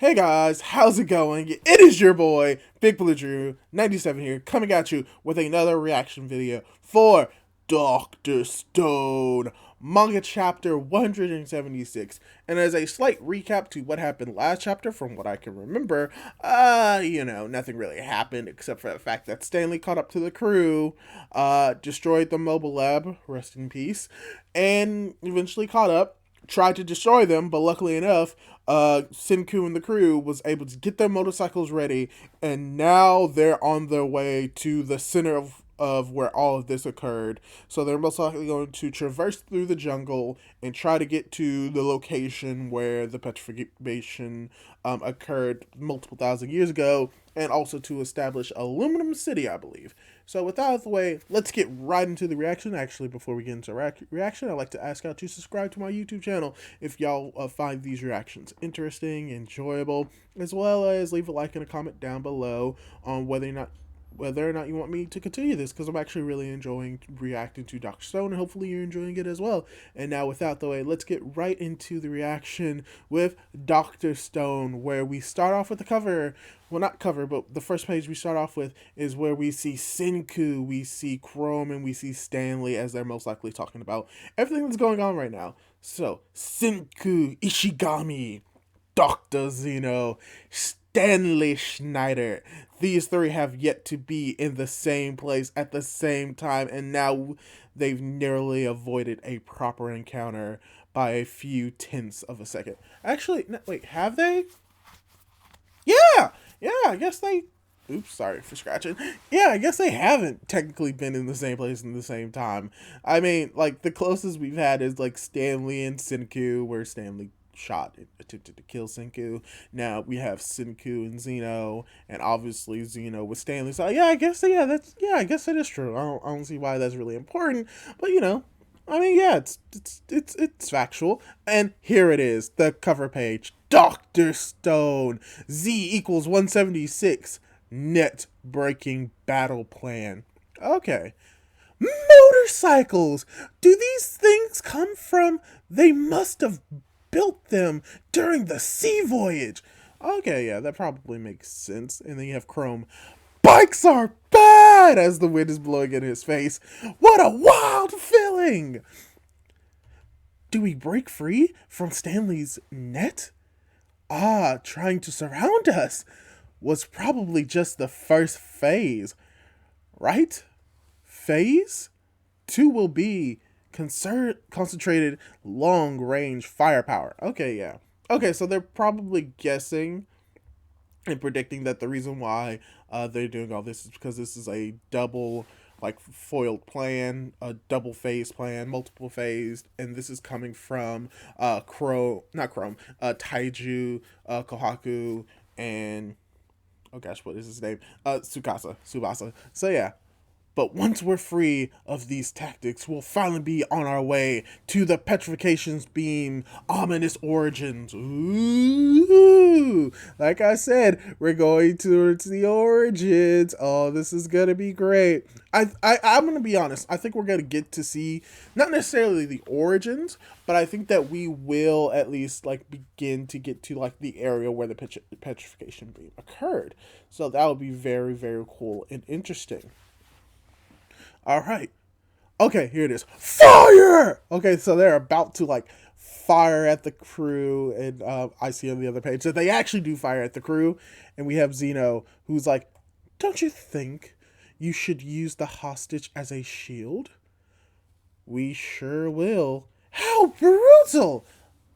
Hey guys, how's it going? It is your boy, Big Blue Drew, 97 here, coming at you with another reaction video for Dr. Stone, Manga Chapter 176. And as a slight recap to what happened last chapter, from what I can remember, nothing really happened except for the fact that Stanley caught up to the crew, destroyed the mobile lab, rest in peace, and eventually caught up. Tried to destroy them, but luckily enough, Senku and the crew was able to get their motorcycles ready, and now they're on their way to the center of where all of this occurred. So they're most likely going to traverse through the jungle and try to get to the location where the petrification occurred multiple thousand years ago, and also to establish Aluminum City, I believe. So with that out of the way, let's get right into the reaction. Actually, before we get into reaction, I'd like to ask y'all to subscribe to my YouTube channel if y'all find these reactions interesting, enjoyable, as well as leave a like and a comment down below on whether or not you want me to continue this, because I'm actually really enjoying reacting to Dr. Stone, and hopefully you're enjoying it as well. And now, without the way, let's get right into the reaction with Dr. Stone, where we start off with the cover. Well, not cover, but the first page we start off with is where we see Senku, we see Chrome, and we see Stanley, as they're most likely talking about everything that's going on right now. So, Senku Ishigami, Dr. Zeno, Stanley Schneider. These three have yet to be in the same place at the same time, and now they've nearly avoided a proper encounter by a few tenths of a second. Actually, no, wait, have they? Yeah, I guess they... Oops, sorry for scratching. Yeah, I guess they haven't technically been in the same place in the same time. I mean, like, the closest we've had is, like, Stanley and Senku, where Stanley attempted to kill Senku. Now we have Senku and Zeno, and obviously Zeno with Stanley. So I guess that is true. I don't see why that's really important, but it's factual. And here it is, the cover page. Dr. Stone, Z equals 176, net breaking battle plan. Okay. Motorcycles! Do these things come from... They must have built them during the sea voyage. Okay, yeah, that probably makes sense. And then you have Chrome. Bikes are bad! As the wind is blowing in his face. What a wild feeling! Do we break free from Stanley's net? Trying to surround us was probably just the first phase, right? Phase 2 will be concentrated long-range firepower. Okay, yeah. Okay, so they're probably guessing and predicting that the reason why they're doing all this is because this is a double, like, foiled plan, a double phase plan, multiple phased, and this is coming from Taiju, Kohaku, and oh gosh, what is his name? Tsubasa. So yeah. But once we're free of these tactics, we'll finally be on our way to the Petrification's beam ominous origins. Ooh! Like I said, we're going towards the origins. Oh, this is gonna be great. I'm gonna be honest. I think we're gonna get to see not necessarily the origins, but I think that we will at least like begin to get to like the area where the Petrification beam occurred. So that would be very, very cool and interesting. All right. Okay, here it is. Fire! Okay, so they're about to, like, fire at the crew, and I see on the other page that they actually do fire at the crew, and we have Zeno, who's like, don't you think you should use the hostage as a shield? We sure will. How brutal!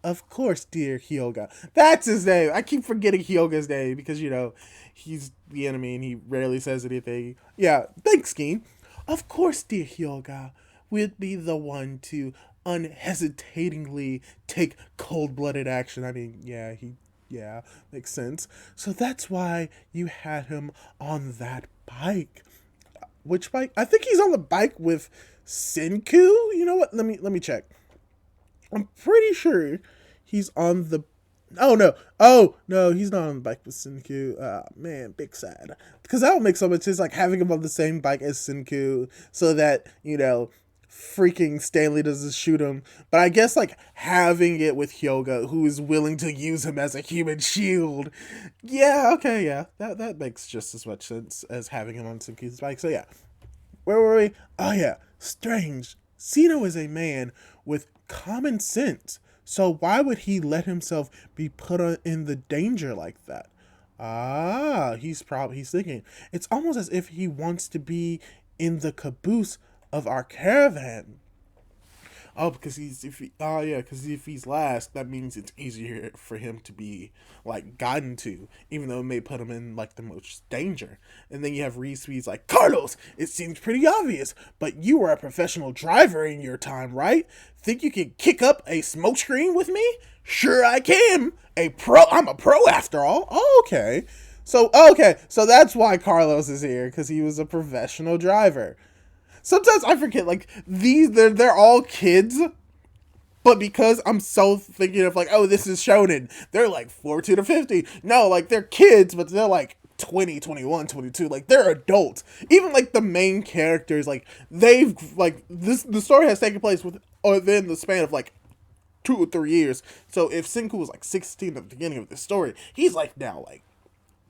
Of course, dear Hyoga. That's his name. I keep forgetting Hyoga's name because, he's the enemy and he rarely says anything. Yeah, thanks, Skeen. Of course, dear Hyoga, we'd be the one to unhesitatingly take cold-blooded action. I mean, yeah, makes sense. So that's why you had him on that bike. Which bike? I think he's on the bike with Senku. You know what? Let me check. I'm pretty sure he's on the... Oh, no, he's not on the bike with Senku. Man, big sad. Because that would make so much sense, like, having him on the same bike as Senku, so that, freaking Stanley doesn't shoot him. But I guess like having it with Hyoga, who is willing to use him as a human shield. Yeah, okay, yeah. That makes just as much sense as having him on Tsuki's bike. So yeah. Where were we? Oh yeah. Strange. Zeno is a man with common sense. So why would he let himself be put in the danger like that? Ah, he's thinking. It's almost as if he wants to be in the caboose of our caravan. Oh, because because if he's last, that means it's easier for him to be like gotten to, even though it may put him in like the most danger. And then you have Reese Reed's like, Carlos, it seems pretty obvious, but you were a professional driver in your time, right? Think you can kick up a smokescreen with me? Sure, I can. I'm a pro after all. Oh, okay. So that's why Carlos is here, because he was a professional driver. Sometimes I forget, like, they're all kids, but because I'm so thinking of, like, oh, this is shonen, they're, like, 14 to 50. No, like, they're kids, but they're, like, 20, 21, 22. Like, they're adults. Even, like, the main characters, like, they've, like, the story has taken place within the span of, like, 2 or 3 years. So if Senku was, like, 16 at the beginning of this story, he's, like, now, like,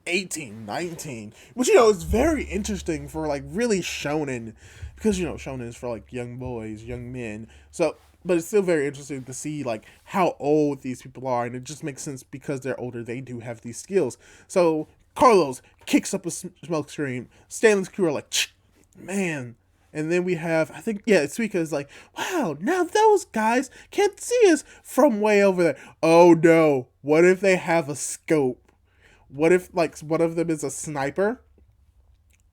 18, 19, which, is very interesting for, like, really shonen, because, shonen is for, like, young boys, young men, so, but it's still very interesting to see, like, how old these people are, and it just makes sense because they're older, they do have these skills. So, Carlos kicks up a smoke screen, Stanley's crew are like, man, and then we have, I think, yeah, Suika is like, wow, now those guys can't see us from way over there. Oh no, what if they have a scope? What if, like, one of them is a sniper?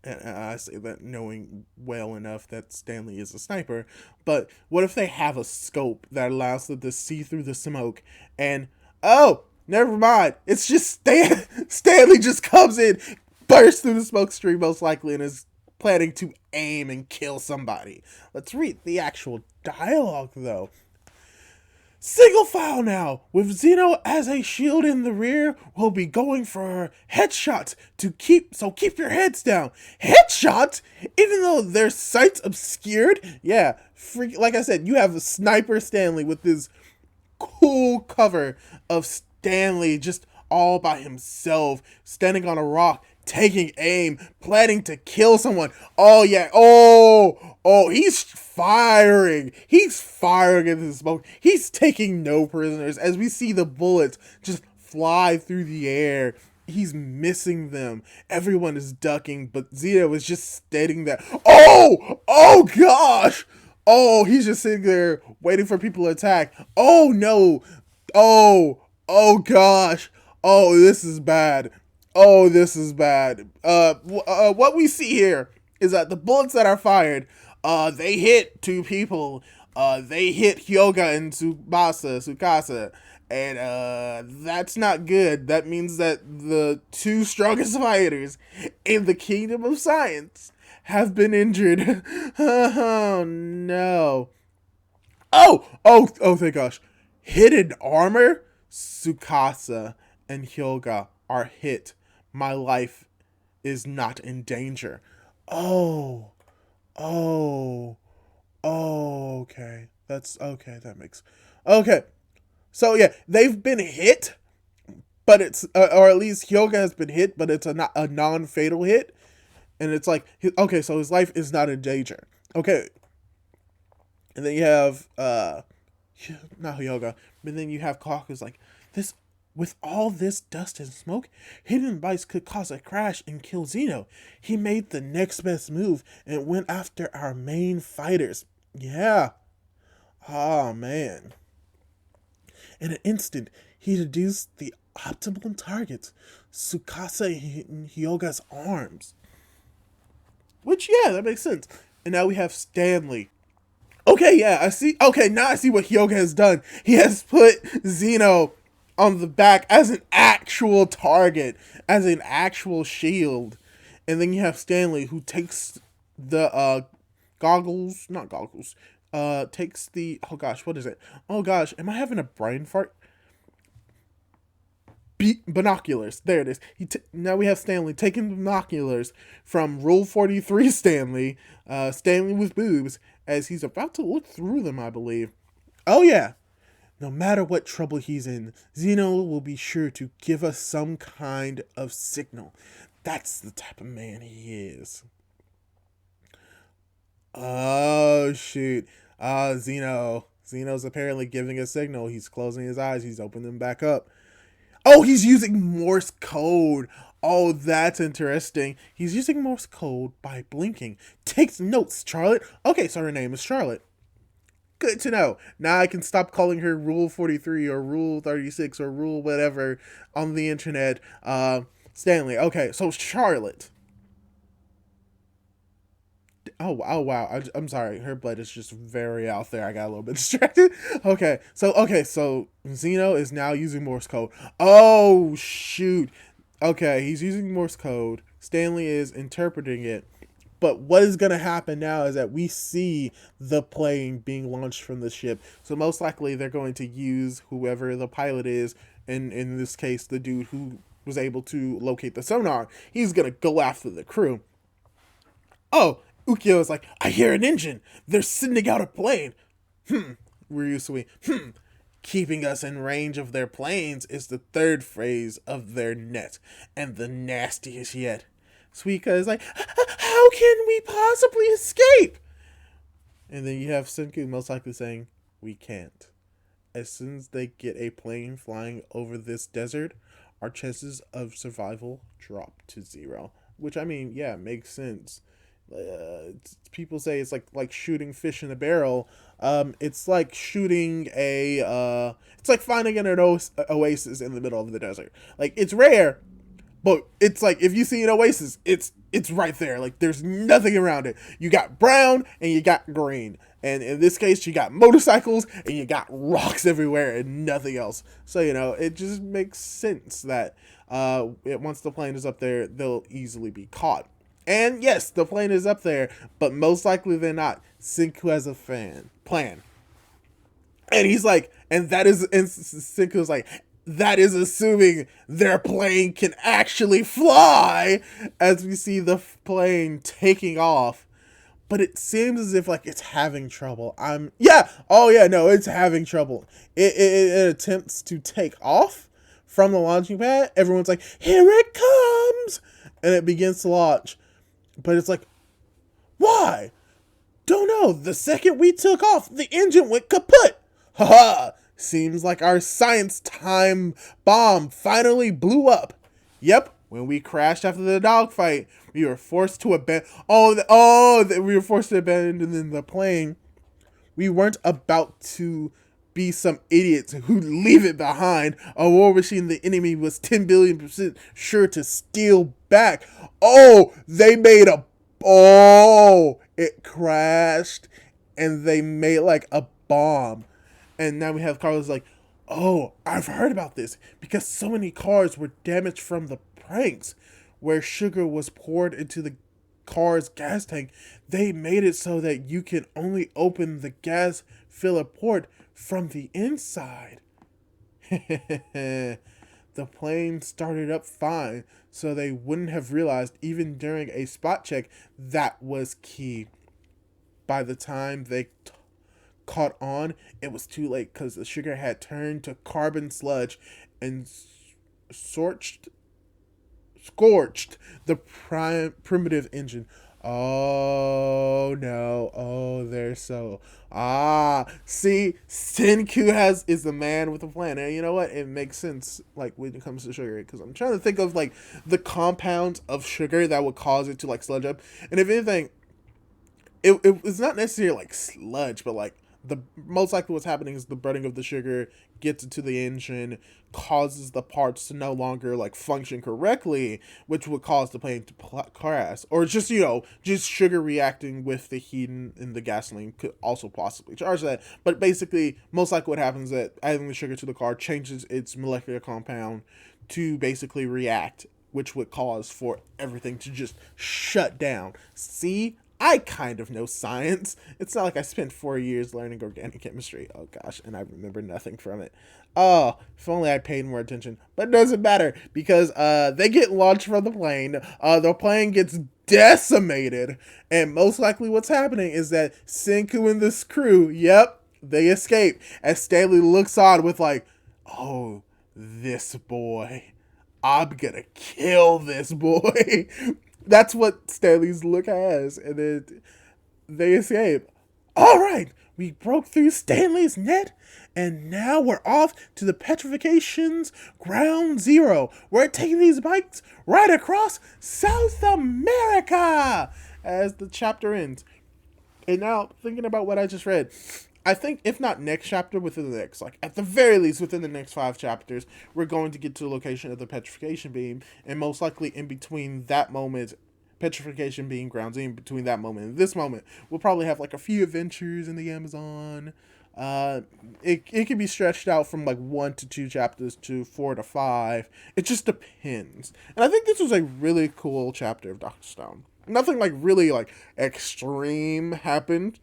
And I say that knowing well enough that Stanley is a sniper. But what if they have a scope that allows them to see through the smoke? And, oh, never mind. It's just Stanley just comes in, bursts through the smoke stream most likely, and is planning to aim and kill somebody. Let's read the actual dialogue, though. Single file now, with Zeno as a shield in the rear, we'll be going for headshots so keep your heads down. Headshots? Even though their sight's obscured? Yeah, like I said, you have a sniper Stanley with this cool cover of Stanley just all by himself, standing on a rock, taking aim, planning to kill someone. Oh yeah, he's firing. He's firing into the smoke. He's taking no prisoners as we see the bullets just fly through the air. He's missing them. Everyone is ducking, but Zeno is just standing there. Oh gosh. Oh, he's just sitting there waiting for people to attack. Oh no. Oh gosh. Oh, this is bad. Oh, this is bad. What we see here is that the bullets that are fired, they hit 2 people. They hit Hyoga and Tsukasa, and that's not good. That means that the 2 strongest fighters in the Kingdom of Science have been injured. Oh no. Oh, thank gosh. Hidden armor? Tsukasa and Hyoga are hit. My life is not in danger. Oh, okay. That's okay. That makes okay. So yeah, they've been hit, but it's or at least Hyoga has been hit, but it's a non-fatal hit, and it's like okay, so his life is not in danger. Okay, and then you have not Hyoga, but then you have Kaku who's like this. With all this dust and smoke, hidden bikes could cause a crash and kill Zeno. He made the next best move and went after our main fighters. Yeah. Oh, man. In an instant, he deduced the optimal targets, Tsukasa and Hyoga's arms. Which, yeah, that makes sense. And now we have Stanley. Okay, yeah, I see. Okay, now I see what Hyoga has done. He has put Zeno on the back as an actual target, as an actual shield. And then you have Stanley who takes the takes the, oh gosh, what is it? Oh gosh, am I having a brain fart? binoculars. There it is. Now we have Stanley taking binoculars from Rule 43 Stanley, Stanley with boobs, as he's about to look through them, I believe. Oh yeah. No matter what trouble he's in, Zeno will be sure to give us some kind of signal. That's the type of man he is. Oh shoot. Zeno's apparently giving a signal. He's closing his eyes. He's opening them back up. Oh, he's using Morse code. Oh, that's interesting. He's using Morse code by blinking. Takes notes, Charlotte. Okay, so her name is Charlotte. Good to know. Now I can stop calling her Rule 43 or Rule 36 or Rule whatever on the internet. Stanley. Okay, so Charlotte. Oh wow. I'm sorry. Her blood is just very out there. I got a little bit distracted. Okay, so Zeno is now using Morse code. Oh shoot. Okay, he's using Morse code. Stanley is interpreting it. But what is going to happen now is that we see the plane being launched from the ship. So most likely they're going to use whoever the pilot is, and in this case, the dude who was able to locate the sonar. He's going to go after the crew. Oh, Ukyo is like, I hear an engine. They're sending out a plane. Ryusui, keeping us in range of their planes is the third phase of their net, and the nastiest yet. Suika is like, how can we possibly escape? And then you have Senku most likely saying, we can't. As soon as they get a plane flying over this desert, our chances of survival drop to 0. Which, I mean, yeah, makes sense. People say it's like shooting fish in a barrel. It's like shooting it's like finding an oasis in the middle of the desert. Like, it's rare, but it's like if you see an oasis, it's right there. Like, there's nothing around it. You got brown and you got green. And in this case, you got motorcycles and you got rocks everywhere and nothing else. So, it just makes sense that once the plane is up there, they'll easily be caught. And yes, the plane is up there, but most likely they're not. Senku has a plan. And he's like, and Senku's like, that is assuming their plane can actually fly, as we see the plane taking off. But it seems as if like it's having trouble. It's having trouble. It attempts to take off from the launching pad. Everyone's like, here it comes! And it begins to launch. But it's like, why? Don't know. The second we took off, the engine went kaput. Haha. Seems like our science time bomb finally blew up. Yep. When we crashed after the dogfight, we were forced to abandon. We were forced to abandon the plane. We weren't about to be some idiots who leave it behind. A war machine the enemy was 10 billion% sure to steal back. It crashed and they made like a bomb. And now we have Carlos like, I've heard about this because so many cars were damaged from the pranks where sugar was poured into the car's gas tank. They made it so that you can only open the gas filler port from the inside. The plane started up fine, so they wouldn't have realized even during a spot check that was key. By the time they caught on, it was too late because the sugar had turned to carbon sludge and scorched the primitive engine. Oh no. They're so see, Senku is the man with a plan. And you know what? It makes sense, like, when it comes to sugar, because I'm trying to think of like the compounds of sugar that would cause it to like sludge up. And if anything, it was not necessarily like sludge, but like the most likely what's happening is the burning of the sugar gets into the engine, causes the parts to no longer like function correctly, which would cause the plane to crash. Or just sugar reacting with the heat in the gasoline could also possibly charge that. But basically, most likely what happens is that adding the sugar to the car changes its molecular compound to basically react, which would cause for everything to just shut down. See, I kind of know science. It's not like I spent 4 years learning organic chemistry. Oh gosh, and I remember nothing from it. Oh, if only I paid more attention. But it doesn't matter because they get launched from the plane. The plane gets decimated, and most likely what's happening is that Senku and this crew, yep, they escape. As Stanley looks on with like, oh, this boy. I'm gonna kill this boy. That's what Stanley's look has. And then they escape. All right, we broke through Stanley's net, and now we're off to the petrification's ground zero. We're taking these bikes right across South America as the chapter ends. And now, thinking about what I just read, I think if not next chapter, within the next, like at the very least within the next 5 chapters, we're going to get to the location of the petrification beam, and most likely in between that moment, petrification being ground zero, between that moment and this moment, we'll probably have like a few adventures in the Amazon. It can be stretched out from like 1 to 2 chapters to 4 to 5. It just depends. And I think this was a really cool chapter of Dr. Stone. Nothing like really like extreme happened.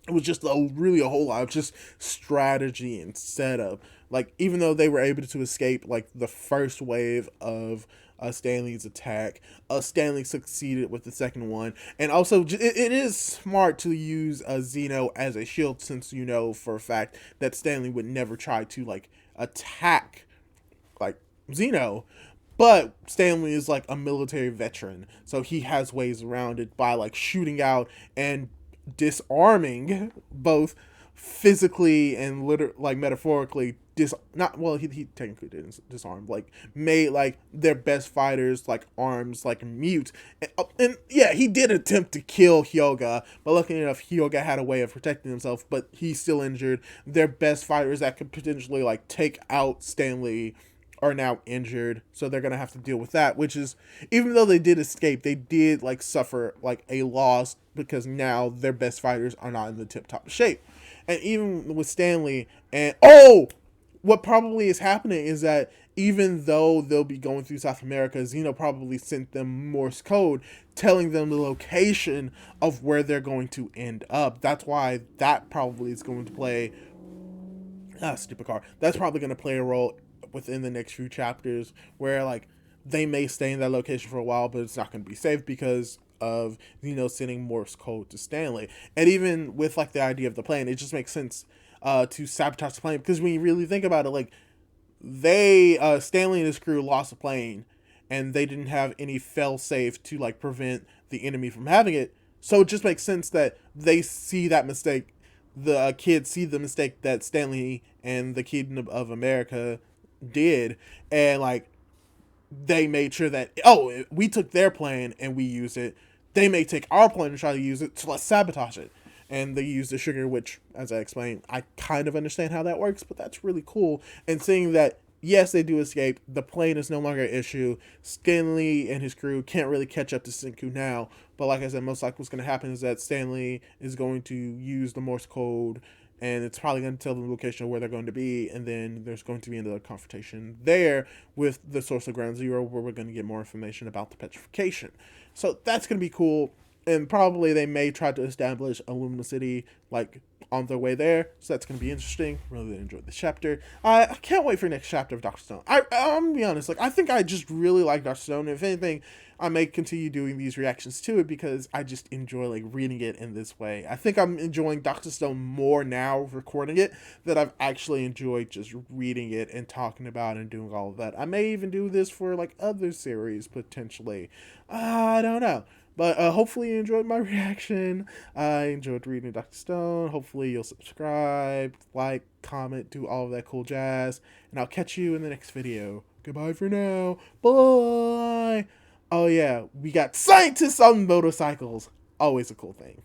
It was just really a whole lot of just strategy and setup. Like, even though they were able to escape, like, the first wave of Stanley's attack, Stanley succeeded with the second one. And also, it is smart to use Zeno as a shield, since you know for a fact that Stanley would never try to, like, attack, like, Zeno. But Stanley is, like, a military veteran, so he has ways around it by, like, shooting out and disarming, both physically and like metaphorically, he technically didn't disarm, like made like their best fighters like arms like mute, and yeah, he did attempt to kill Hyoga, but luckily enough Hyoga had a way of protecting himself, but he's still injured. Their best fighters that could potentially like take out Stanley are now injured, so they're gonna have to deal with that, which is, even though they did escape, they did like suffer like a loss because now their best fighters are not in the tip top shape. And even with Stanley, and what probably is happening is that even though they'll be going through South America, Zeno probably sent them Morse code telling them the location of where they're going to end up. That's why that probably is going to play stupid car. That's probably going to play a role within the next few chapters, where like they may stay in that location for a while, but it's not going to be safe because of sending Morse code to Stanley. And even with like the idea of the plane, it just makes sense to sabotage the plane, because when you really think about it, like Stanley and his crew lost the plane, and they didn't have any fail safe to like prevent the enemy from having it. So it just makes sense that they see that mistake. The kids see the mistake that Stanley and the Kingdom of America did, and like they made sure that, we took their plane and we used it, they may take our plane and try to use it, so let's sabotage it. And they use the sugar, which, as I explained, I kind of understand how that works, but that's really cool. And seeing that, yes, they do escape, the plane is no longer an issue, Stanley and his crew can't really catch up to Senku now, but like I said, most likely what's going to happen is that Stanley is going to use the Morse code, and it's probably going to tell them the location of where they're going to be, and then there's going to be another confrontation there with the source of Ground Zero, where we're going to get more information about the petrification. So that's going to be cool, and probably they may try to establish Illumina City, like, on their way there, so that's going to be interesting. Really enjoyed this chapter. I can't wait for the next chapter of Dr. Stone. I'm going to be honest, like, I think I just really like Dr. Stone. If anything, I may continue doing these reactions to it because I just enjoy, like, reading it in this way. I think I'm enjoying Dr. Stone more now recording it than I've actually enjoyed just reading it and talking about it and doing all of that. I may even do this for, like, other series, potentially. I don't know. But hopefully you enjoyed my reaction. I enjoyed reading Dr. Stone. Hopefully you'll subscribe, like, comment, do all of that cool jazz. And I'll catch you in the next video. Goodbye for now. Bye. Oh yeah, we got scientists on motorcycles. Always a cool thing.